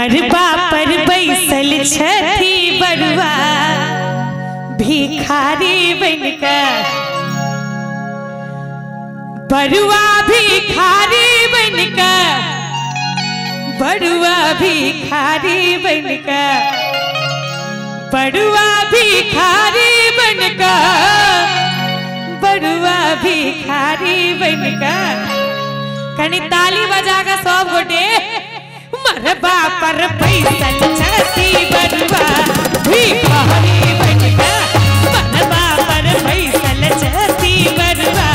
मरबा पर बैसल छथी बरुआ भिखारी बनकर, बरुआ भिखारी बनकर, बरुआ भिखारी बनकर, बरुआ भिखारी बनकर, बरुआ भिखारी बनकर। कनी ताली बजागा सब गोटे। मरबा पर बैसल छथी बरुआ भिखारी बनकर, मरबा पर बैसल छथी बरुआ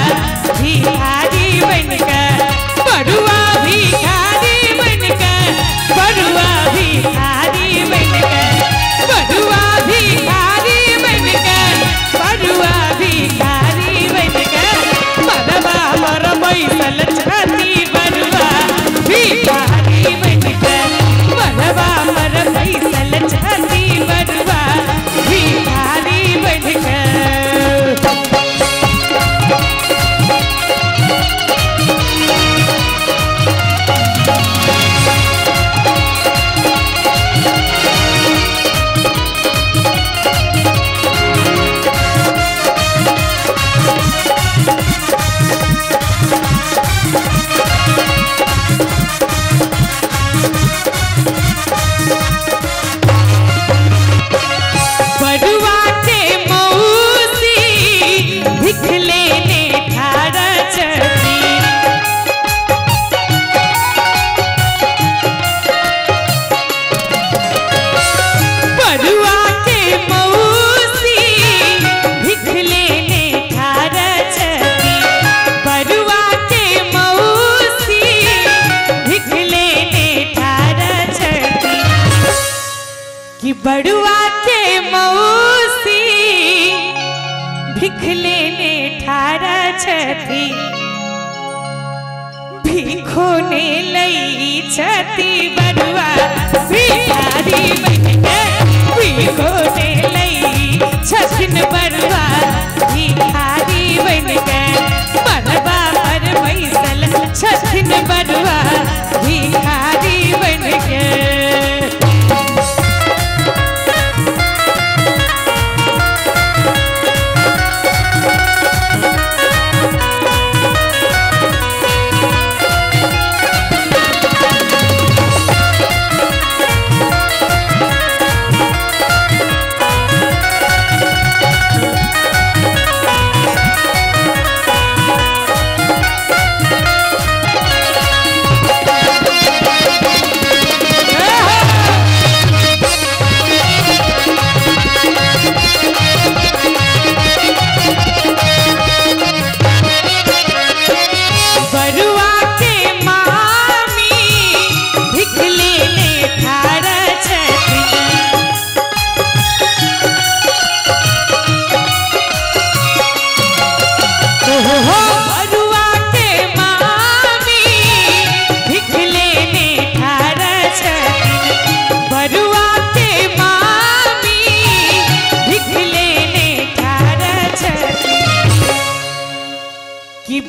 भिखारी बनकर, बरुआ भिखारी बनकर, बरुआ भिखारी बनकर, बरुआ भिखारी बनकर, बरुआ भिखारी बनकर। मरबा पर बैसल छथी बरुआ भिखारी बनकर, मरबा पर बैसल छथी बरुआ भिखारी बनकर। बरुआ के मौसी भिख लेने ठाड़ा छथी, भिखो ने लई छथी बरुआ भिखारी बनकर, भिखो ने लई छथिन बरुआ भिखारी बनकर, मरबा पर बैसल छथिन बरुआ भिखारी बनकर।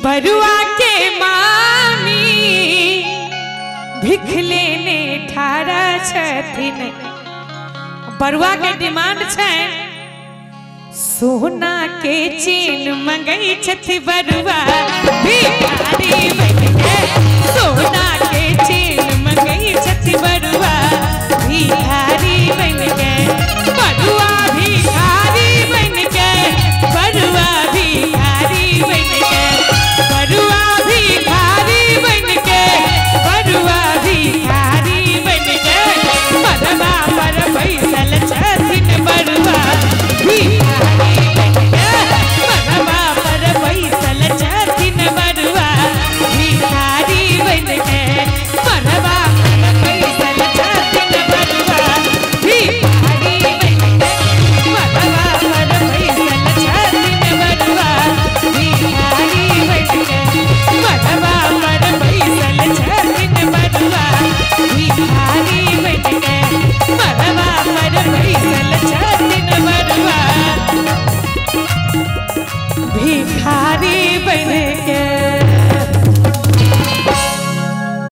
बरुआ के मामी भिख लेने ठाड़ा छथिन, बरुआ के डिमांड छै सोना के चेन मंगई छथि बरुआ भिखारी।